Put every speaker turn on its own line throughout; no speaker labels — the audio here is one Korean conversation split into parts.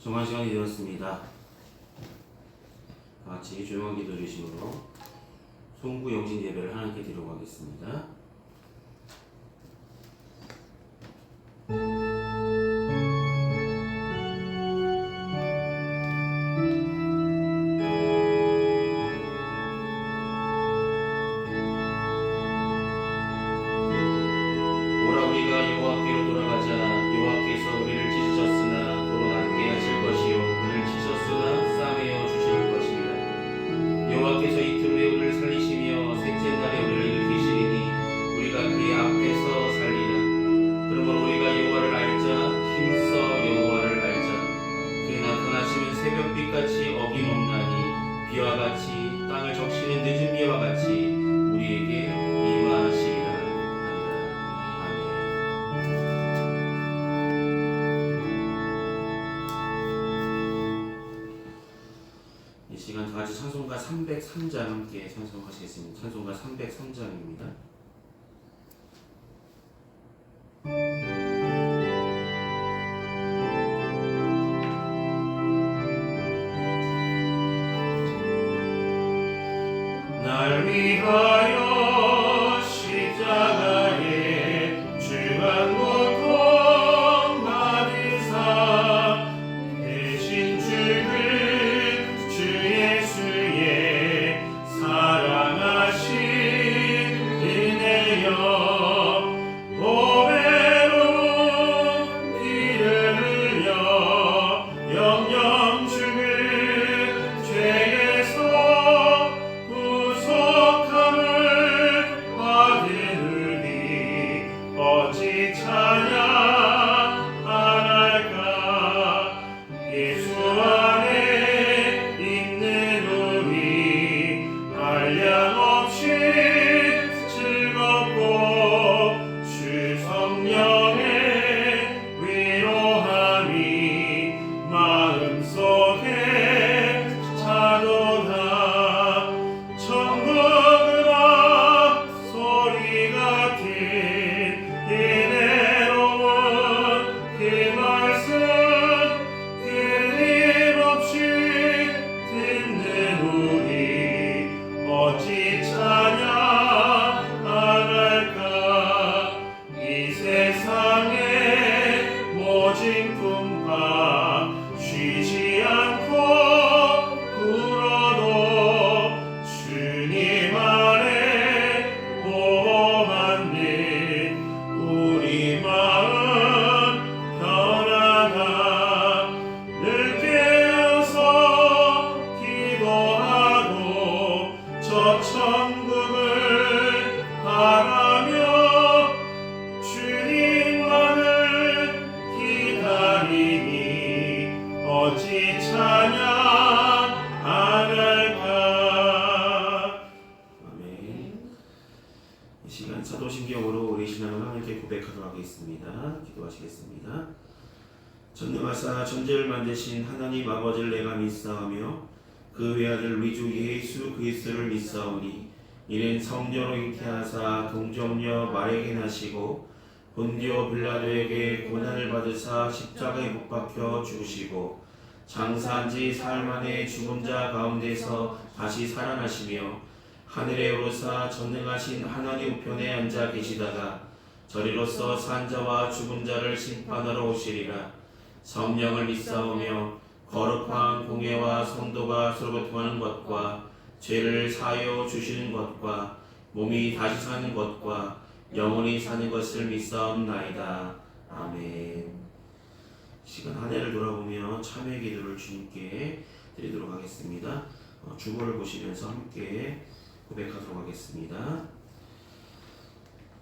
정한 시간이 되었습니다. 같이 조용한 기도 드리심으로 송구 영신 예배를 하나님께 드리려고 하겠습니다. 비와 같이 땅을 적시는 늦은 비와 같이 우리에게 임하시리라 하리라. 아멘. 이 시간 다 같이 찬송가 303장 함께 찬송하시겠습니다. 찬송가 303장입니다. 날 위하여 십자가에 주간 고통 받으사 대신 죽은 주 예수의 사랑하신 은혜여 보배로 피를 흘려 영영 죽은 죄에서 어찌 찬양 안 할까. 예수 안에 있는 우리 한량없이 즐겁고 주 성령의 위로함이 마음속에 차도다. 천국으로 소리 같은 은혜로운 그 말씀 끊임없이 듣는 우리 어찌 찬양 안 할까. 이 세상에 모진 풍파 쉬지 않고 불어도 주님 안에 보호받는 우리 마음 편하다. 늘 깨어서 기도하고 저 천국을 바라며 주님만을 기다리니 어찌 찬양 안 할까. 아멘. 이 시간 사도신경으로 우리 신앙을 하나님께 고백하도록 하겠습니다. 기도하시겠습니다. 전능하사 천지를 만드신 하나님 아버지를 내가 믿사오며 그 외아들 우리 주 예수 그리스도를 믿사오니 이는 성녀로 잉태하사 동정녀 마리아에게 나시고 본디오 빌라도에게 고난을 받으사 십자가에 못 박혀 죽으시고 장사한 지 사흘 만에 죽은 자 가운데서 다시 살아나시며 하늘에 오르사 전능하신 하나님 우편에 앉아 계시다가 저리로서 산 자와 죽은 자를 심판하러 오시리라. 성령을 믿사오며 거룩한 공예와 성도가 서로 교통하는 것과 죄를 사하여 주시는 것과 몸이 다시 사는 것과 영원히 사는 것을 믿사옵나이다. 아멘. 시간 한 해를 돌아보며 참회 기도를 주님께 드리도록 하겠습니다. 주보를 보시면서 함께 고백하도록 하겠습니다.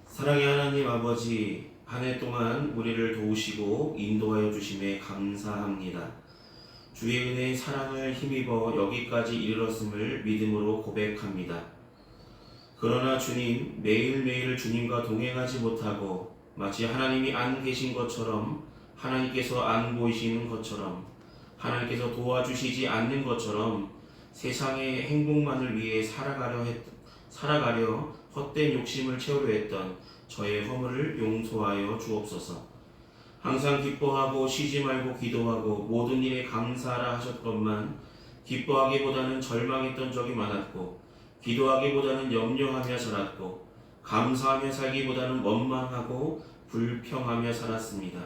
사랑의 하나님 아버지, 한 해 동안 우리를 도우시고 인도하여 주심에 감사합니다. 주의 은혜의 사랑을 힘입어 여기까지 이르렀음을 믿음으로 고백합니다. 그러나 주님, 매일매일 주님과 동행하지 못하고 마치 하나님이 안 계신 것처럼, 하나님께서 안 보이시는 것처럼, 하나님께서 도와주시지 않는 것처럼 세상의 행복만을 위해 살아가려 헛된 욕심을 채우려 했던 저의 허물을 용서하여 주옵소서. 항상 기뻐하고 쉬지 말고 기도하고 모든 일에 감사하라 하셨건만 기뻐하기보다는 절망했던 적이 많았고 기도하기보다는 염려하며 살았고 감사하며 살기보다는 원망하고 불평하며 살았습니다.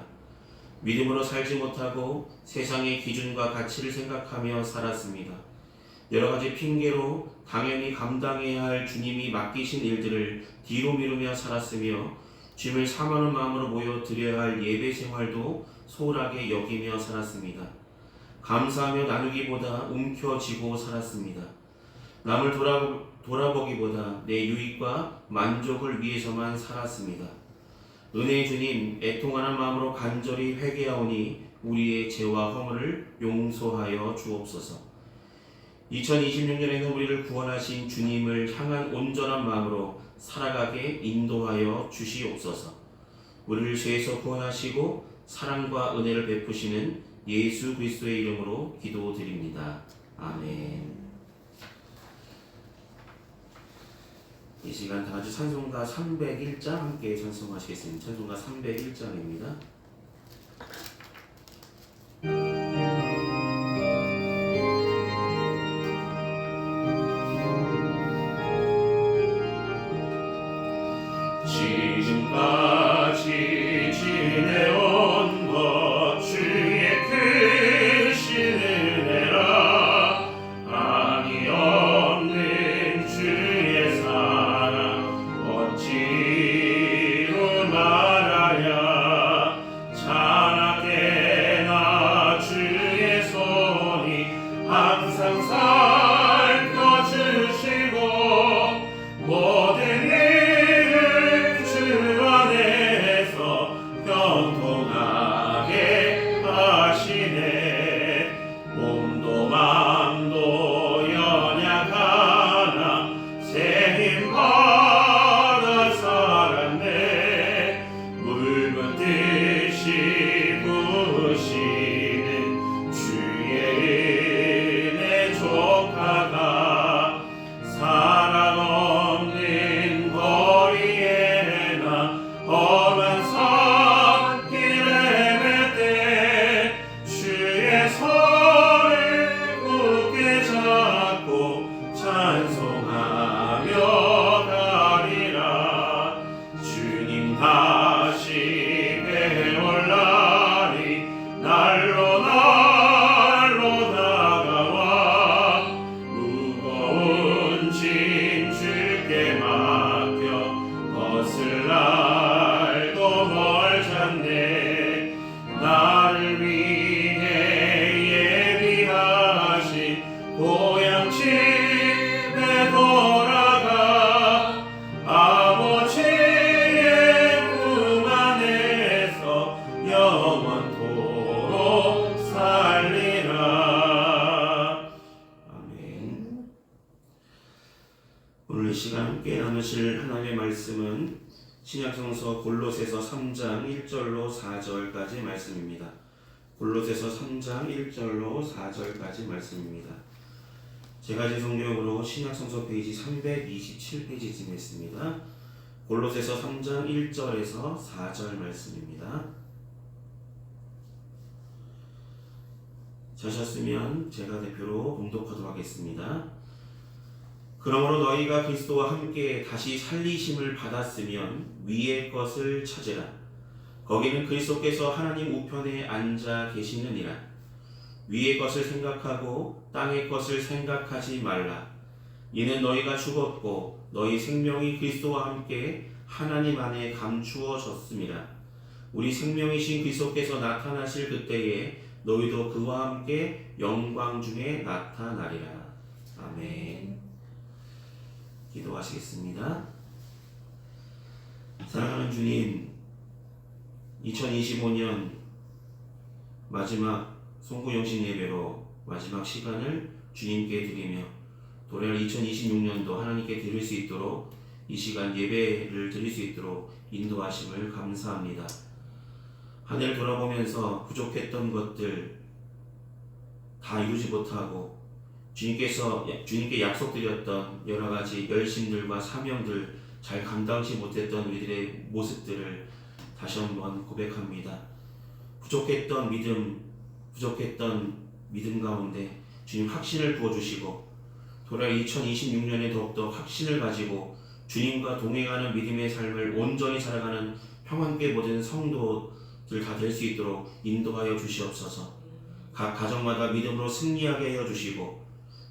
믿음으로 살지 못하고 세상의 기준과 가치를 생각하며 살았습니다. 여러 가지 핑계로 당연히 감당해야 할 주님이 맡기신 일들을 뒤로 미루며 살았으며 주님을 사모하는 마음으로 모여 드려야 할 예배 생활도 소홀하게 여기며 살았습니다. 감사하며 나누기보다 움켜쥐고 살았습니다. 남을 돌아보기보다 내 유익과 만족을 위해서만 살았습니다. 은혜의 주님, 애통하는 마음으로 간절히 회개하오니 우리의 죄와 허물을 용서하여 주옵소서. 2026년에는 우리를 구원하신 주님을 향한 온전한 마음으로 살아가게 인도하여 주시옵소서. 우리를 죄에서 구원하시고 사랑과 은혜를 베푸시는 예수 그리스도의 이름으로 기도드립니다. 아멘. 이 시간 다같이 찬송가 301장 함께 찬송하시겠습니다. 찬송가 301장입니다.
지금까지 지내온 것 주의 크신 은혜라 아니 없는 주의 사랑 어찌로 말하랴 찬하게나 주의 손이 항상 살펴주시고 모든 평통하게 하시네. 몸도 마음도 연약하나 새 힘 받아 살았네. 묽은 듯이 부으시는 주의 은혜 조카가 사랑 없는 거리에 나 험한 산길에 맺되 주의 손을 굳게 잡고 찬송하며 가리라. 주님 다시 배울 날이 날로 다가와 무거운 짐 주께 맡겨 벗을 날도 멀잖네. 나를 위해 예비하신 고향 집에 돌아가 아버지의 품 안에서 영원토록 살리라.
아멘. 오늘 이 시간 함께 나누실 하나님의 말씀은 신약성서 골로새서 3장 1절로 4절까지 말씀입니다. 골로새서 3장 1절로 4절까지 말씀입니다. 제가 제 성경으로 신약성서 페이지 327페이지쯤 했습니다. 골로새서 3장 1절에서 4절 말씀입니다. 자셨으면 제가 대표로 봉독하도록 하겠습니다. 그러므로 너희가 그리스도와 함께 다시 살리심을 받았으면 위의 것을 찾으라. 거기는 그리스도께서 하나님 우편에 앉아 계시느니라. 위의 것을 생각하고 땅의 것을 생각하지 말라. 이는 너희가 죽었고 너희 생명이 그리스도와 함께 하나님 안에 감추어졌음이라. 우리 생명이신 그리스도께서 나타나실 그때에 너희도 그와 함께 영광 중에 나타나리라. 아멘. 기도하시겠습니다. 사랑하는 주님, 2025년 마지막 송구영신 예배로 마지막 시간을 주님께 드리며 도래할 2026년도 하나님께 드릴 수 있도록 이 시간 예배를 드릴 수 있도록 인도하심을 감사합니다. 한 해를 돌아보면서 부족했던 것들 다 이루지 못하고 주님께 약속드렸던 여러 가지 열심들과 사명들 잘 감당치 못했던 우리들의 모습들을 다시 한번 고백합니다. 부족했던 믿음 가운데 주님 확신을 부어주시고 돌아올 2026년에 더욱더 확신을 가지고 주님과 동행하는 믿음의 삶을 온전히 살아가는 평안교회 모든 성도들 다 될 수 있도록 인도하여 주시옵소서. 각 가정마다 믿음으로 승리하게 하여 주시고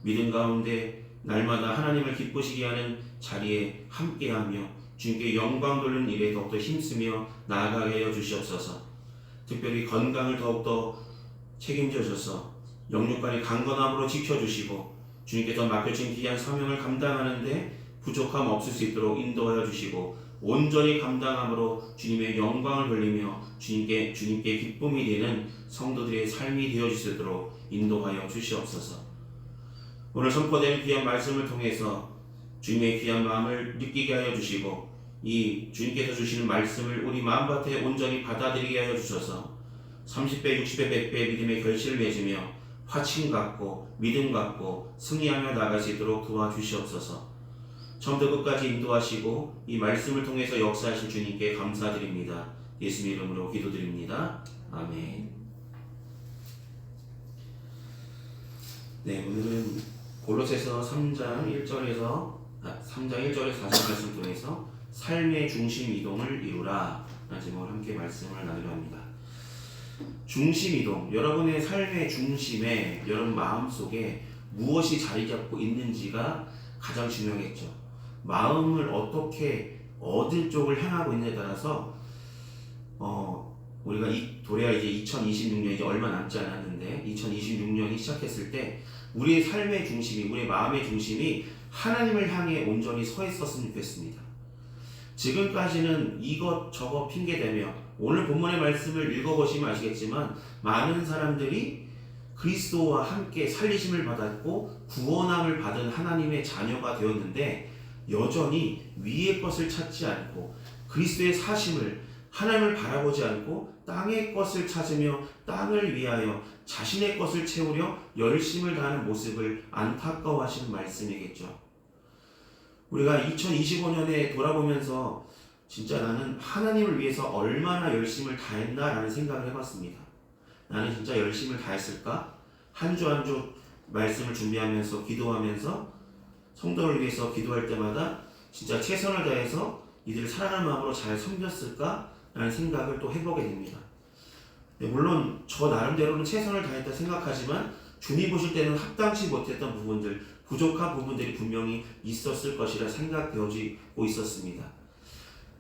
믿음 가운데 날마다 하나님을 기쁘시게 하는 자리에 함께하며 주님께 영광 돌리는 일에 더욱더 힘쓰며 나아가게 하여 주시옵소서. 특별히 건강을 더욱더 책임져 주셔서 영육간의 강건함으로 지켜주시고 주님께서 맡겨진 귀한 사명을 감당하는데 부족함 없을 수 있도록 인도하여 주시고 온전히 감당함으로 주님의 영광을 돌리며 주님께 기쁨이 되는 성도들의 삶이 되어 주시도록 인도하여 주시옵소서. 오늘 선포되는 귀한 말씀을 통해서 주님의 귀한 마음을 느끼게 하여 주시고 이 주님께서 주시는 말씀을 우리 마음밭에 온전히 받아들이게 하여 주셔서 30배, 60배, 100배 믿음의 결실을 맺으며 화친 갖고 믿음 갖고 승리하며 나갈 수 있도록 도와주시옵소서. 처음부터 끝까지 인도하시고 이 말씀을 통해서 역사하실 주님께 감사드립니다. 예수님 이름으로 기도드립니다. 아멘. 네, 오늘은 골로새서 3장 1절에서 4절 말씀 통해서 삶의 중심 이동을 이루라 라는 제목으로 함께 말씀을 나누려 합니다. 중심 이동, 여러분의 삶의 중심에 여러분 마음속에 무엇이 자리 잡고 있는지가 가장 중요하겠죠. 마음을 어떻게 어느 쪽을 향하고 있느냐에 따라서 우리가 도래가 이제 2026년 이제 얼마 남지 않았는데 2026년이 시작했을 때 우리의 삶의 중심이 우리의 마음의 중심이 하나님을 향해 온전히 서 있었으면 좋겠습니다. 지금까지는 이것저것 핑계대며 오늘 본문의 말씀을 읽어보시면 아시겠지만 많은 사람들이 그리스도와 함께 살리심을 받았고 구원함을 받은 하나님의 자녀가 되었는데 여전히 위의 것을 찾지 않고 그리스도의 사심을 하나님을 바라보지 않고 땅의 것을 찾으며 땅을 위하여 자신의 것을 채우려 열심을 다하는 모습을 안타까워하시는 말씀이겠죠. 우리가 2025년에 돌아보면서 진짜 나는 하나님을 위해서 얼마나 열심을 다했나라는 생각을 해봤습니다. 나는 진짜 열심을 다했을까? 한 주 한 주 말씀을 준비하면서 기도하면서 성도를 위해서 기도할 때마다 진짜 최선을 다해서 이들을 사랑하는 마음으로 잘 섬겼을까? 라는 생각을 또 해보게 됩니다. 네, 물론 저 나름대로는 최선을 다했다 생각하지만 주님 보실 때는 합당치 못했던 부분들, 부족한 부분들이 분명히 있었을 것이라 생각되어지고 있었습니다.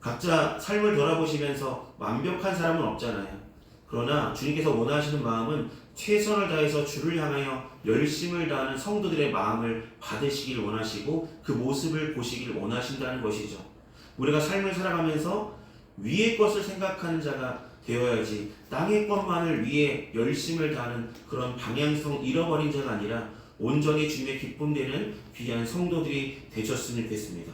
각자 삶을 돌아보시면서 완벽한 사람은 없잖아요. 그러나 주님께서 원하시는 마음은 최선을 다해서 주를 향하여 열심을 다하는 성도들의 마음을 받으시길 원하시고 그 모습을 보시길 원하신다는 것이죠. 우리가 삶을 살아가면서 위의 것을 생각하는 자가 되어야지 땅의 것만을 위해 열심을 다하는 그런 방향성 잃어버린 자가 아니라 온전히 주님의 기쁨 되는 귀한 성도들이 되셨으면 좋겠습니다.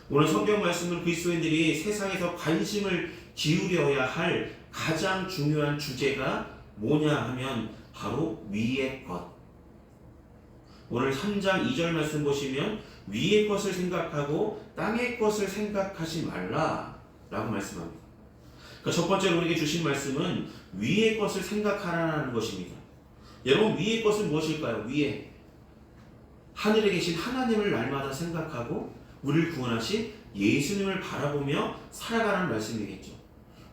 오늘 성경 말씀은 그리스도인들이 세상에서 관심을 기울여야 할 가장 중요한 주제가 뭐냐 하면 바로 위의 것. 오늘 3장 2절 말씀 보시면 위의 것을 생각하고 땅의 것을 생각하지 말라 라고 말씀합니다. 그러니까 첫 번째로 우리에게 주신 말씀은 위의 것을 생각하라는 것입니다. 여러분 위의 것은 무엇일까요? 위에 하늘에 계신 하나님을 날마다 생각하고 우리를 구원하신 예수님을 바라보며 살아가라는 말씀이겠죠.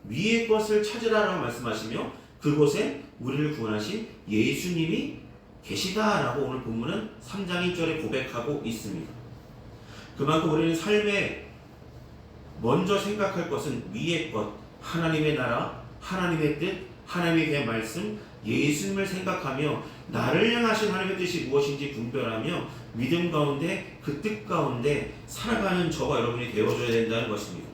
위의 것을 찾으라라고 말씀하시며 그곳에 우리를 구원하신 예수님이 계시다라고 오늘 본문은 3장 1절에 고백하고 있습니다. 그만큼 우리는 삶에 먼저 생각할 것은 위의 것, 하나님의 나라, 하나님의 뜻, 하나님의 대한 말씀, 예수님을 생각하며 나를 향하신 하나님의 뜻이 무엇인지 분별하며 믿음 가운데 그 뜻 가운데 살아가는 저와 여러분이 되어줘야 된다는 것입니다.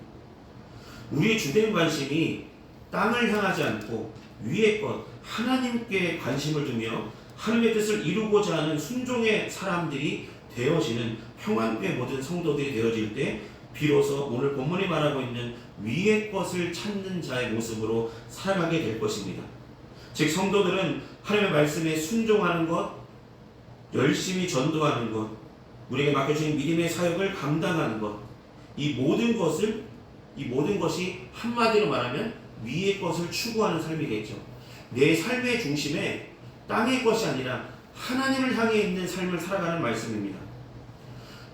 우리의 주된 관심이 땅을 향하지 않고 위의 것, 하나님께 관심을 두며 하나님의 뜻을 이루고자 하는 순종의 사람들이 되어지는 평안교회 모든 성도들이 되어질 때 비로소 오늘 본문이 말하고 있는 위의 것을 찾는 자의 모습으로 살아가게 될 것입니다. 즉 성도들은 하나님의 말씀에 순종하는 것, 열심히 전도하는 것, 우리에게 맡겨진 믿음의 사역을 감당하는 것, 이 모든 것이 한마디로 말하면 위의 것을 추구하는 삶이겠죠. 내 삶의 중심에 땅의 것이 아니라 하나님을 향해 있는 삶을 살아가는 말씀입니다.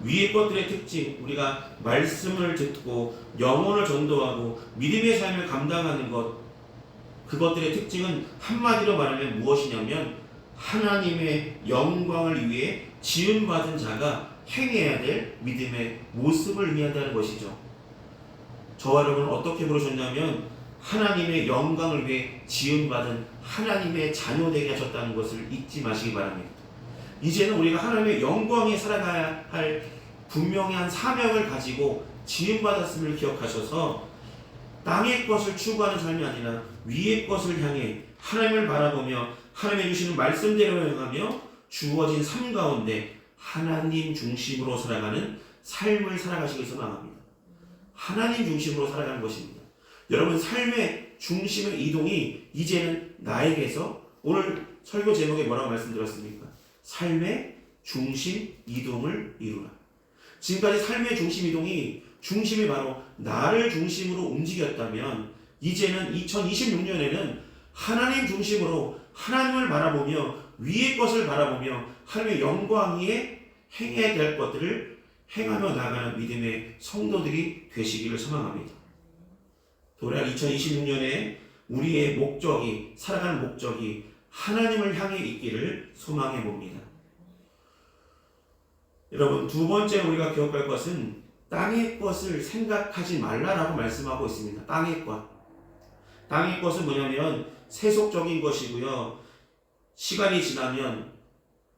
위의 것들의 특징, 우리가 말씀을 듣고 영혼을 전도하고 믿음의 삶을 감당하는 것, 그것들의 특징은 한마디로 말하면 무엇이냐면 하나님의 영광을 위해 지음받은 자가 행해야 될 믿음의 모습을 의미한다는 것이죠. 저와 여러분은 어떻게 부르셨냐면 하나님의 영광을 위해 지음받은 하나님의 자녀되게 하셨다는 것을 잊지 마시기 바랍니다. 이제는 우리가 하나님의 영광에 살아가야 할 분명한 사명을 가지고 지음받았음을 기억하셔서 땅의 것을 추구하는 삶이 아니라 위의 것을 향해 하나님을 바라보며 하나님의 주시는 말씀대로 행하며 주어진 삶 가운데 하나님 중심으로 살아가는 삶을 살아가시기 소망합니다. 하나님 중심으로 살아가는 것입니다. 여러분, 삶의 중심의 이동이 이제는 나에게서, 오늘 설교 제목에 뭐라고 말씀드렸습니까? 삶의 중심 이동을 이루라. 지금까지 삶의 중심 이동이 중심이 바로 나를 중심으로 움직였다면 이제는 2026년에는 하나님 중심으로 하나님을 바라보며 위의 것을 바라보며 하나님의 영광 위에 행해야 될 것들을 행하며 나가는 믿음의 성도들이 되시기를 소망합니다. 도래한 2026년에 우리의 목적이, 살아가는 목적이 하나님을 향해 있기를 소망해 봅니다. 여러분, 두 번째로 우리가 기억할 것은 땅의 것을 생각하지 말라라고 말씀하고 있습니다. 땅의 것. 땅의 것은 뭐냐면 세속적인 것이고요. 시간이 지나면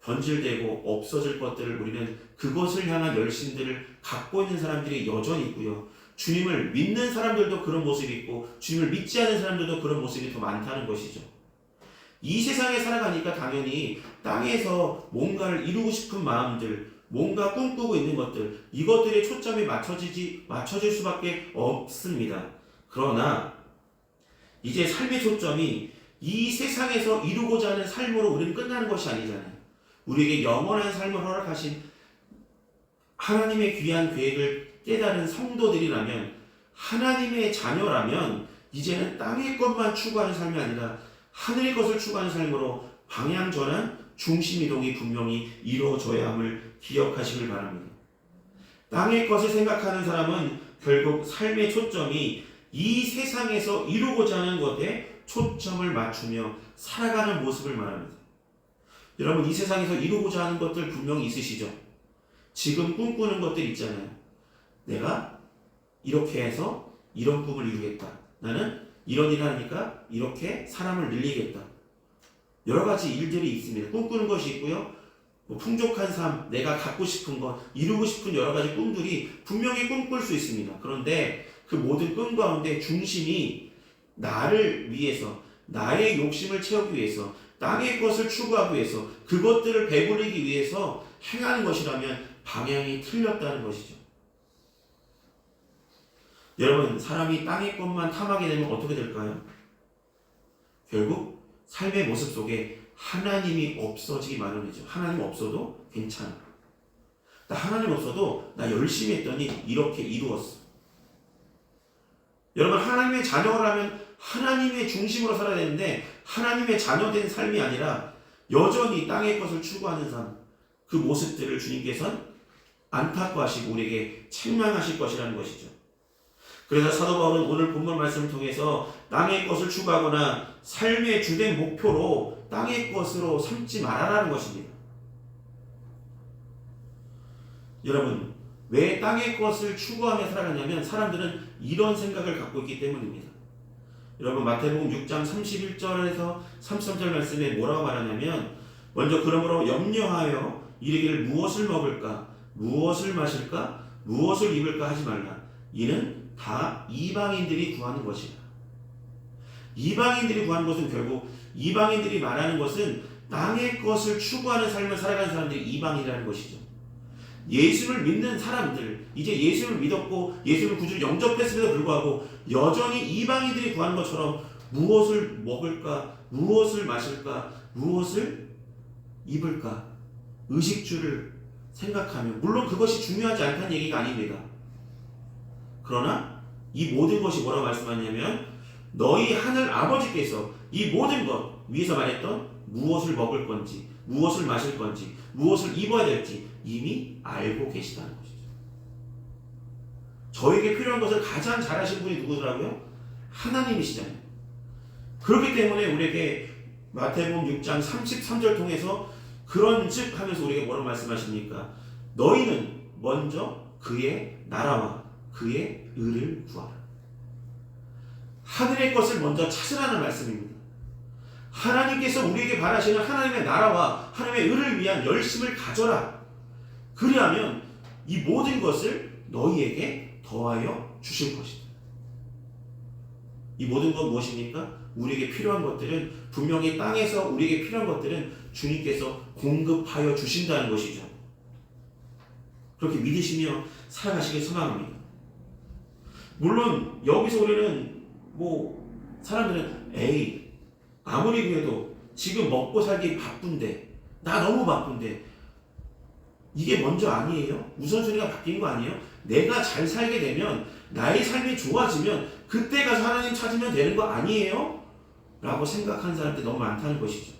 변질되고 없어질 것들을 우리는 그것을 향한 열심들을 갖고 있는 사람들이 여전히 있고요. 주님을 믿는 사람들도 그런 모습이 있고 주님을 믿지 않는 사람들도 그런 모습이 더 많다는 것이죠. 이 세상에 살아가니까 당연히 땅에서 뭔가를 이루고 싶은 마음들, 뭔가 꿈꾸고 있는 것들, 이것들의 초점이 맞춰질 수밖에 없습니다. 그러나 이제 삶의 초점이 이 세상에서 이루고자 하는 삶으로 우리는 끝나는 것이 아니잖아요. 우리에게 영원한 삶을 허락하신 하나님의 귀한 계획을 깨달은 성도들이라면, 하나님의 자녀라면 이제는 땅의 것만 추구하는 삶이 아니라 하늘의 것을 추구하는 삶으로 방향 전환, 중심 이동이 분명히 이루어져야 함을 기억하시길 바랍니다. 땅의 것을 생각하는 사람은 결국 삶의 초점이 이 세상에서 이루고자 하는 것에 초점을 맞추며 살아가는 모습을 말합니다. 여러분, 이 세상에서 이루고자 하는 것들 분명히 있으시죠? 지금 꿈꾸는 것들 있잖아요. 내가 이렇게 해서 이런 꿈을 이루겠다. 나는 이런 일을 하니까 이렇게 사람을 늘리겠다. 여러 가지 일들이 있습니다. 꿈꾸는 것이 있고요. 풍족한 삶, 내가 갖고 싶은 것, 이루고 싶은 여러 가지 꿈들이 분명히 꿈꿀 수 있습니다. 그런데 그 모든 꿈 가운데 중심이 나를 위해서, 나의 욕심을 채우기 위해서, 땅의 것을 추구하기 위해서, 그것들을 배부르기 위해서 행하는 것이라면 방향이 틀렸다는 것이죠. 여러분, 사람이 땅의 것만 탐하게 되면 어떻게 될까요? 결국 삶의 모습 속에 하나님이 없어지기 마련이죠. 하나님 없어도 괜찮아. 나 하나님 없어도 나 열심히 했더니 이렇게 이루었어. 여러분, 하나님의 자녀라면 하나님의 중심으로 살아야 되는데 하나님의 자녀된 삶이 아니라 여전히 땅의 것을 추구하는 삶, 그 모습들을 주님께서는 안타까워하시고 우리에게 책망하실 것이라는 것이죠. 그래서 사도 바울은 오늘 본문 말씀을 통해서 땅의 것을 추구하거나 삶의 주된 목표로 땅의 것으로 삼지 말아라는 것입니다. 여러분, 왜 땅의 것을 추구하며 살아가냐면 사람들은 이런 생각을 갖고 있기 때문입니다. 여러분, 마태복음 6장 31절에서 33절 말씀에 뭐라고 말하냐면, 먼저 그러므로 염려하여 이르기를 무엇을 먹을까, 무엇을 마실까, 무엇을 입을까 하지 말라. 이는 다 이방인들이 구하는 것이다. 이방인들이 구하는 것은 결국 이방인들이 말하는 것은 땅의 것을 추구하는 삶을 살아가는 사람들이 이방인이라는 것이죠. 예수를 믿는 사람들, 이제 예수를 믿었고 예수를 구주로 영접했음에도 불구하고 여전히 이방인들이 구하는 것처럼 무엇을 먹을까, 무엇을 마실까, 무엇을 입을까, 의식주를 생각하며, 물론 그것이 중요하지 않다는 얘기가 아닙니다. 그러나 이 모든 것이 뭐라고 말씀하냐면 너희 하늘 아버지께서 이 모든 것 위에서 말했던 무엇을 먹을 건지 무엇을 마실 건지 무엇을 입어야 될지 이미 알고 계시다는 것이죠. 저에게 필요한 것을 가장 잘 아신 분이 누구더라고요? 하나님이시잖아요. 그렇기 때문에 우리에게 마태복음 6장 33절 통해서 그런즉 하면서 우리에게 뭐라고 말씀하십니까? 너희는 먼저 그의 나라와 그의 의를 구하라. 하늘의 것을 먼저 찾으라는 말씀입니다. 하나님께서 우리에게 바라시는 하나님의 나라와 하나님의 의를 위한 열심을 가져라. 그리하면 이 모든 것을 너희에게 더하여 주실 것이다. 이 모든 건 무엇입니까? 우리에게 필요한 것들은 분명히 땅에서 우리에게 필요한 것들은 주님께서 공급하여 주신다는 것이죠. 그렇게 믿으시며 살아가시길 소망합니다. 물론 여기서 우리는 사람들은 아무리 그래도 지금 먹고 살기 바쁜데 나 너무 바쁜데 이게 먼저 아니에요? 우선순위가 바뀐 거 아니에요? 내가 잘 살게 되면 나의 삶이 좋아지면 그때 가서 하나님 찾으면 되는 거 아니에요? 라고 생각하는 사람들이 너무 많다는 것이죠.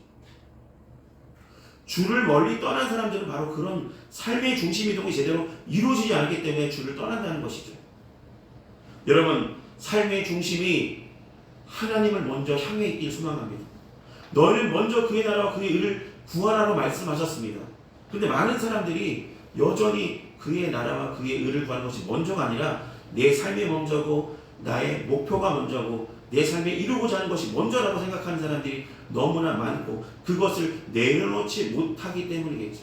주를 멀리 떠난 사람들은 바로 그런 삶의 중심 이동이 제대로 이루어지지 않기 때문에 주를 떠난다는 것이죠. 여러분, 삶의 중심이 하나님을 먼저 향해 있길 소망합니다. 너희는 먼저 그의 나라와 그의 의를 구하라고 말씀하셨습니다. 그런데 많은 사람들이 여전히 그의 나라와 그의 의를 구하는 것이 먼저가 아니라 내 삶이 먼저고 나의 목표가 먼저고 내 삶에 이루고자 하는 것이 먼저라고 생각하는 사람들이 너무나 많고 그것을 내려놓지 못하기 때문이겠죠.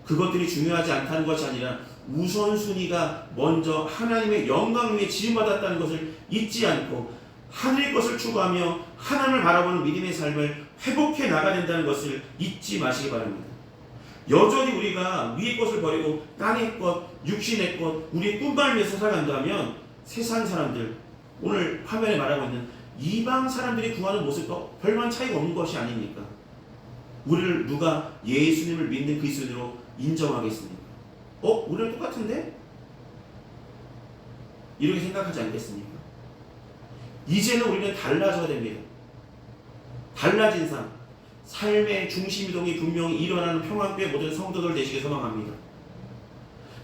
그것들이 중요하지 않다는 것이 아니라 우선순위가 먼저 하나님의 영광 위에 지음받았다는 것을 잊지 않고 하늘의 것을 추구하며 하나님을 바라보는 믿음의 삶을 회복해 나가야 된다는 것을 잊지 마시기 바랍니다. 여전히 우리가 위의 것을 버리고 땅의 것, 육신의 것, 우리의 꿈만을 위해서 살아간다면 세상 사람들, 오늘 화면에 말하고 있는 이방 사람들이 구하는 모습과 별반 차이가 없는 것이 아닙니까? 우리를 누가 예수님을 믿는 그리스도인으로 인정하겠습니까? 우리랑 똑같은데? 이렇게 생각하지 않겠습니까? 이제는 우리는 달라져야 됩니다. 달라진 삶의 중심 이동이 분명히 일어나는 평안교회 모든 성도들 되시길 소망합니다.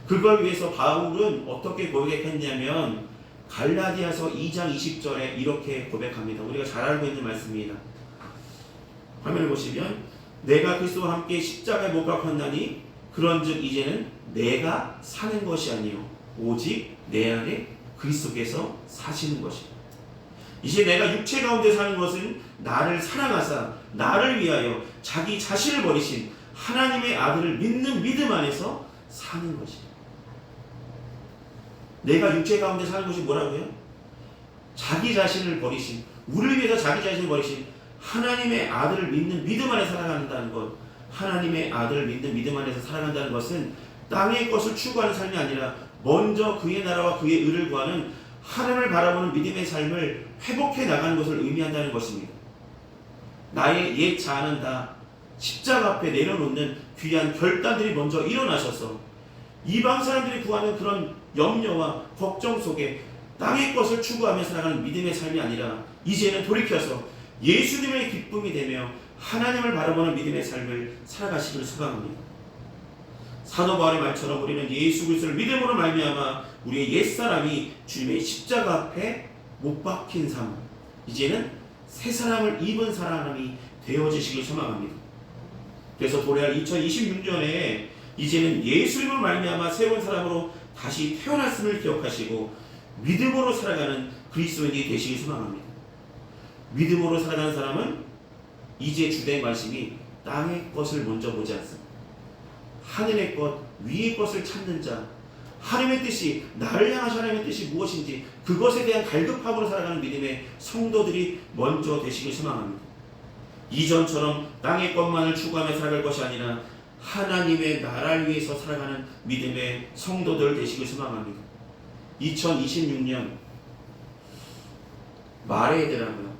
그걸 위해서 바울은 어떻게 고백했냐면 갈라디아서 2장 20절에 이렇게 고백합니다. 우리가 잘 알고 있는 말씀입니다. 화면을 보시면 내가 그리스도와 함께 십자가에 못 박혔나니 그런즉 이제는 내가 사는 것이 아니요 오직 내 안에 그리스도께서 사시는 것이다. 이제 내가 육체 가운데 사는 것은 나를 사랑하사 나를 위하여 자기 자신을 버리신 하나님의 아들을 믿는 믿음 안에서 사는 것이다. 내가 육체 가운데 사는 것이 뭐라고요? 자기 자신을 버리신, 우리를 위해서 자기 자신을 버리신 하나님의 아들을 믿는 믿음 안에 살아간다는 것, 하나님의 아들을 믿는 믿음 안에서 살아간다는 것은 땅의 것을 추구하는 삶이 아니라 먼저 그의 나라와 그의 의를 구하는 하나님을 바라보는 믿음의 삶을 회복해 나가는 것을 의미한다는 것입니다. 나의 옛 자아는 다 십자가 앞에 내려놓는 귀한 결단들이 먼저 일어나셔서 이방 사람들이 구하는 그런 염려와 걱정 속에 땅의 것을 추구하며 살아가는 믿음의 삶이 아니라 이제는 돌이켜서 예수님의 기쁨이 되며 하나님을 바라보는 믿음의 삶을 살아가시기를 소망합니다. 사도 바울의 말처럼 우리는 예수 그리스도를 믿음으로 말미암아 우리의 옛사람이 주님의 십자가 앞에 못 박힌 삶, 이제는 새 사람을 입은 사람이 되어지시길 소망합니다. 그래서 도래할 2026년에 이제는 예수님을 말미암아 새로운 사람으로 다시 태어났음을 기억하시고 믿음으로 살아가는 그리스도인이 되시길 소망합니다. 믿음으로 살아가는 사람은 이제 주된 말씀이 땅의 것을 먼저 보지 않습니다. 하늘의 것, 위의 것을 찾는 자, 하나님의 뜻이, 나를 향하신 하나님의 뜻이 무엇인지 그것에 대한 갈급함으로 살아가는 믿음의 성도들이 먼저 되시길 소망합니다. 이전처럼 땅의 것만을 추구하며 살아갈 것이 아니라 하나님의 나라를 위해서 살아가는 믿음의 성도들 되시길 소망합니다. 2026년 말해야 되라고요.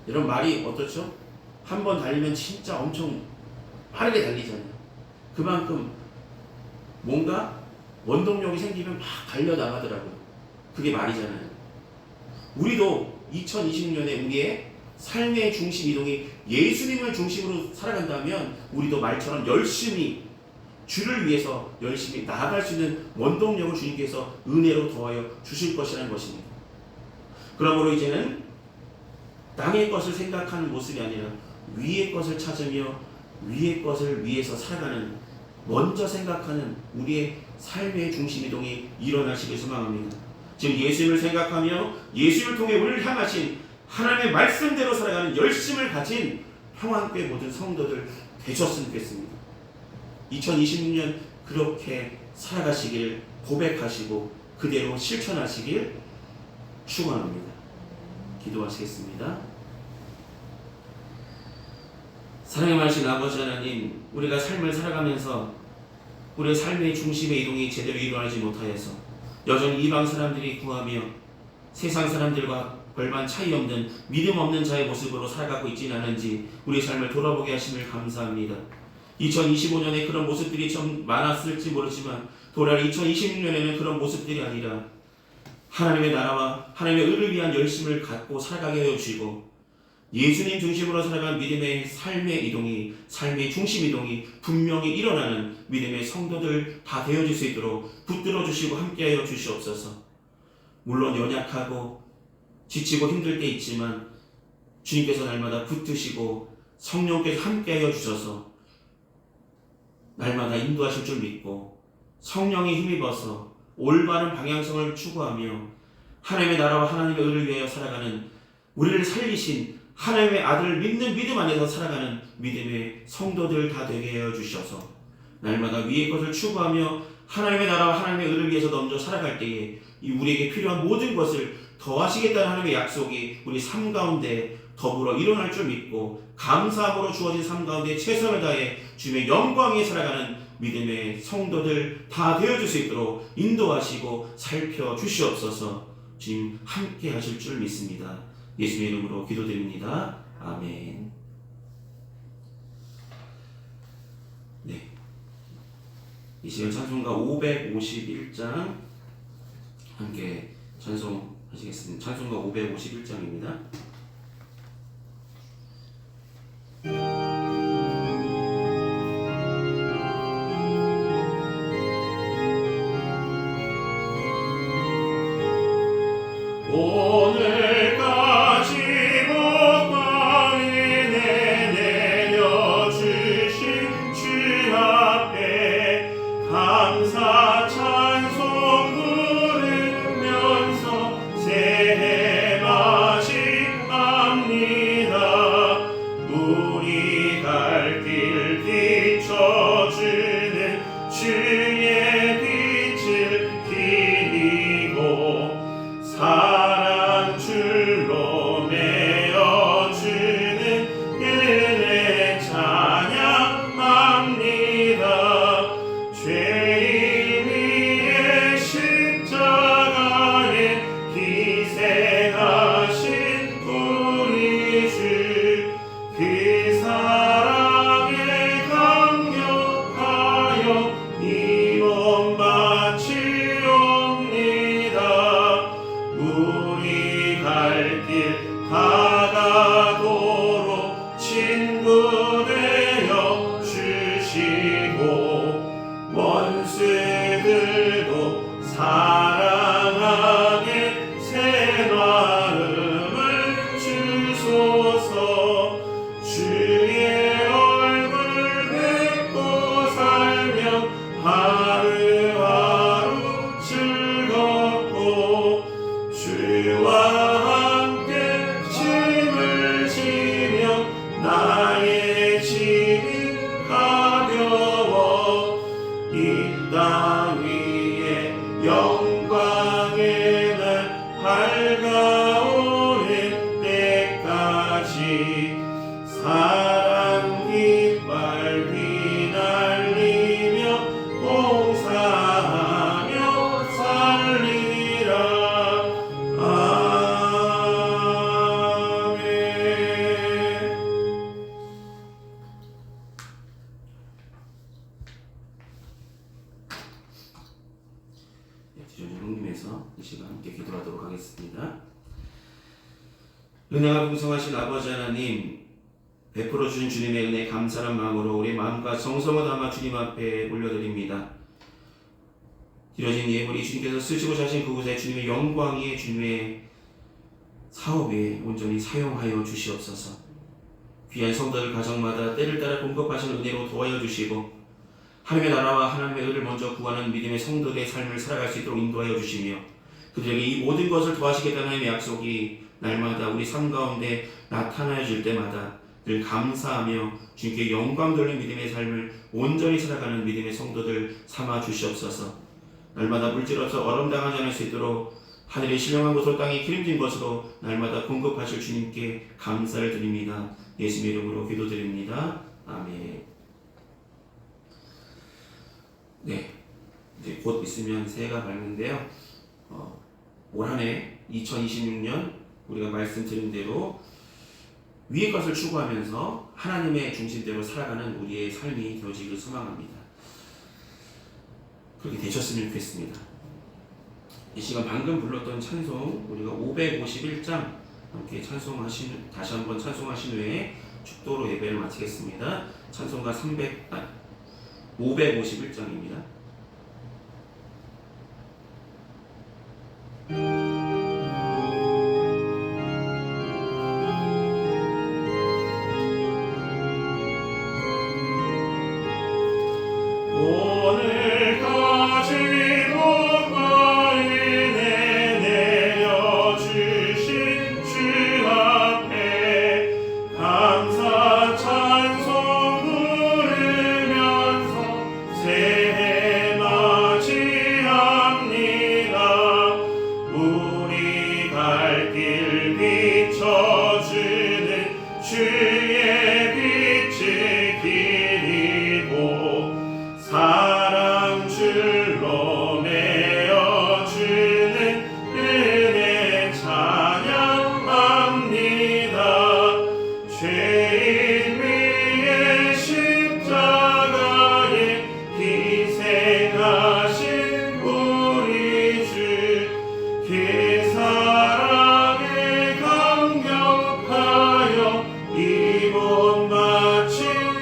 이런 말이 어떻죠? 한번 달리면 진짜 엄청 빠르게 달리잖아요. 그만큼 뭔가 원동력이 생기면 막 달려나가더라고요. 그게 말이잖아요. 우리도 2026년에 우리의 삶의 중심 이동이 예수님을 중심으로 살아간다면 우리도 말처럼 열심히 주를 위해서 열심히 나아갈 수 있는 원동력을 주님께서 은혜로 더하여 주실 것이라는 것입니다. 그러므로 이제는 땅의 것을 생각하는 모습이 아니라 위의 것을 찾으며 위의 것을 위해서 살아가는, 먼저 생각하는 우리의 삶의 중심 이동이 일어나시길 소망합니다. 지금 예수님을 생각하며 예수님을 통해 우리를 향하신 하나님의 말씀대로 살아가는 열심을 가진 평안교회 모든 성도들 되셨으면 좋겠습니다. 2026년 그렇게 살아가시길 고백하시고 그대로 실천하시길 축원합니다. 기도하시겠습니다. 사랑의 많으신 아버지 하나님, 우리가 삶을 살아가면서 우리의 삶의 중심의 이동이 제대로 일어나지 못하여서 여전히 이방 사람들이 구하며 세상 사람들과 별반 차이 없는 믿음 없는 자의 모습으로 살아가고 있지는 않은지 우리의 삶을 돌아보게 하심을 감사합니다. 2025년에 그런 모습들이 좀 많았을지 모르지만 돌아올 2026년에는 그런 모습들이 아니라 하나님의 나라와 하나님의 의를 위한 열심을 갖고 살아가게 하여 주시고 예수님 중심으로 살아가는 믿음의 삶의 이동이, 삶의 중심 이동이 분명히 일어나는 믿음의 성도들 다 되어질 수 있도록 붙들어 주시고 함께하여 주시옵소서. 물론 연약하고 지치고 힘들 때 있지만 주님께서 날마다 붙드시고 성령께서 함께하여 주셔서 날마다 인도하실 줄 믿고 성령에 힘입어서 올바른 방향성을 추구하며 하나님의 나라와 하나님의 의를 위하여 살아가는, 우리를 살리신 하나님의 아들을 믿는 믿음 안에서 살아가는 믿음의 성도들 다 되게 하여 주셔서 날마다 위의 것을 추구하며 하나님의 나라와 하나님의 의를 위해서 먼저 살아갈 때에 우리에게 필요한 모든 것을 더하시겠다는 하나님의 약속이 우리 삶 가운데 더불어 일어날 줄 믿고 감사함으로 주어진 삶 가운데 최선을 다해 주님의 영광에 살아가는 믿음의 성도들 다 되어줄 수 있도록 인도하시고 살펴주시옵소서. 주님 함께 하실 줄 믿습니다. 예수의 이름으로 기도드립니다. 아멘. 네, 이 시간 찬송가 551장 함께 찬송하시겠습니다. 찬송가 551장입니다.
오늘까지 복광을 내려주신 주 앞에 감사 찬송 부르면서 새해 맞이합니다. 우리 갈 길 비춰주는 주의 빛을 기리고 사랑 줄로 메어주는 은혜 찬양합니다. 죄인 위에 십자가에 희생하신 우리 주, 그 사랑에 감격하여 이 몸 바치옵니다. 우리 갈 길 다가도록 친구 되어 주시고 원수들도 사랑하게 새 마음을 주소서. 주의 얼굴 뵙고 살며 하루하루 즐겁고 주와 함께 지내
은혜가 풍성하신 아버지 하나님, 베풀어 주신 주님의 은혜 감사한 마음으로 우리 마음과 정성을 담아 주님 앞에 올려드립니다. 드려진 예물이 주님께서 쓰시고자 하신 그곳에 주님의 영광 위에 주님의 사업에 온전히 사용하여 주시옵소서. 귀한 성도들 가정마다 때를 따라 공급하시는 은혜로 도와여 주시고 하나님의 나라와 하나님의 의를 먼저 구하는 믿음의 성도들의 삶을 살아갈 수 있도록 인도하여 주시며 그들에게 이 모든 것을 더하시겠다는 하나님의 약속이 날마다 우리 삶 가운데 나타나여 줄 때마다 늘 감사하며 주님께 영광 돌리는 믿음의 삶을 온전히 살아가는 믿음의 성도들 삼아 주시옵소서. 날마다 물질 없어 어려움당하지 않을 수 있도록 하늘의 신령한 곳으로 땅이 기름진 것으로 날마다 공급하실 주님께 감사를 드립니다. 예수님의 이름으로 기도드립니다. 아멘. 네, 이제 곧 있으면 새해가 밝는데요. 올 한해 2026년 우리가 말씀드린 대로 위의 것을 추구하면서 하나님의 중심대로 살아가는 우리의 삶이 되어지기를 소망합니다. 그렇게 되셨으면 좋겠습니다. 이 시간 방금 불렀던 찬송 우리가 551장 함께 다시 한번 찬송하신 후에 축도로 예배를 마치겠습니다. 찬송가 551장입니다.
오늘까지 복과 은혜 내려주신 주 앞에 감사 찬송 부르면서 새해 맞이합니다. 우리 갈 길 비춰주는 주의 빛의 길이고 사랑 줄로 메어주는 은혜 찬양합니다. 죄인 위에 십자가에 희생하신 우리 주 그 사랑에 감격하여 이곳 마치옵니다.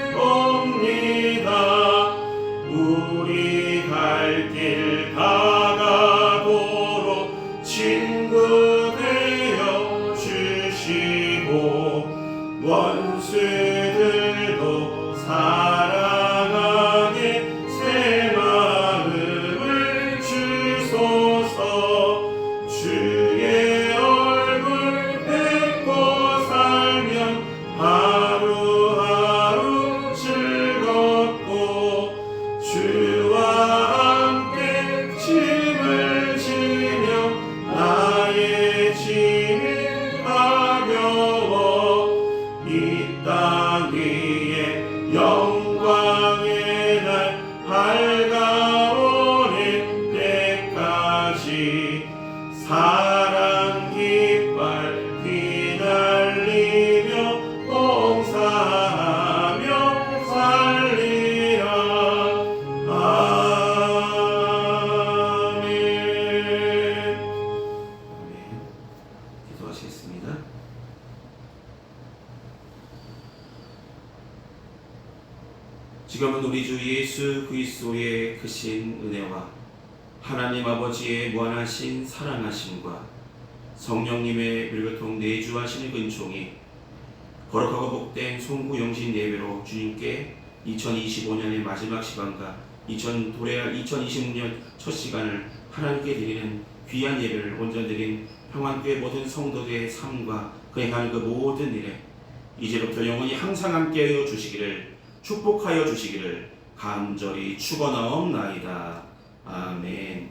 우리 갈 길 다가도록 친구 되어 주시고 원수들도 사랑하게 새 마음을 주소서. 주의 얼굴 뵙고 살면 하루하루 즐겁고 주와 함께 짐을 지며 나의 짐이 가벼워 이 땅 위에 영광의 날 밝아오는 때까지 사랑 깃발 휘날리며 봉사하며 살리라. 아멘.
기도하시겠습니다. 지금은 우리 주 예수 그리스도의 크신 은혜와 하나님 아버지의 무한하신 사랑하심과 성령님의 밀교통 내주하시는 근총이 거룩하고 복된 송구 영신 예배로 주님께 2025년의 마지막 시간과 2026년 첫 시간을 하나님께 드리는 귀한 예배를 온전 드린 평안교회 모든 성도들의 삶과 그에 가는 그 모든 일에 이제부터 영원히 항상 함께하여 주시기를 축복하여 주시기를 간절히 축원하옵나이다. 아멘.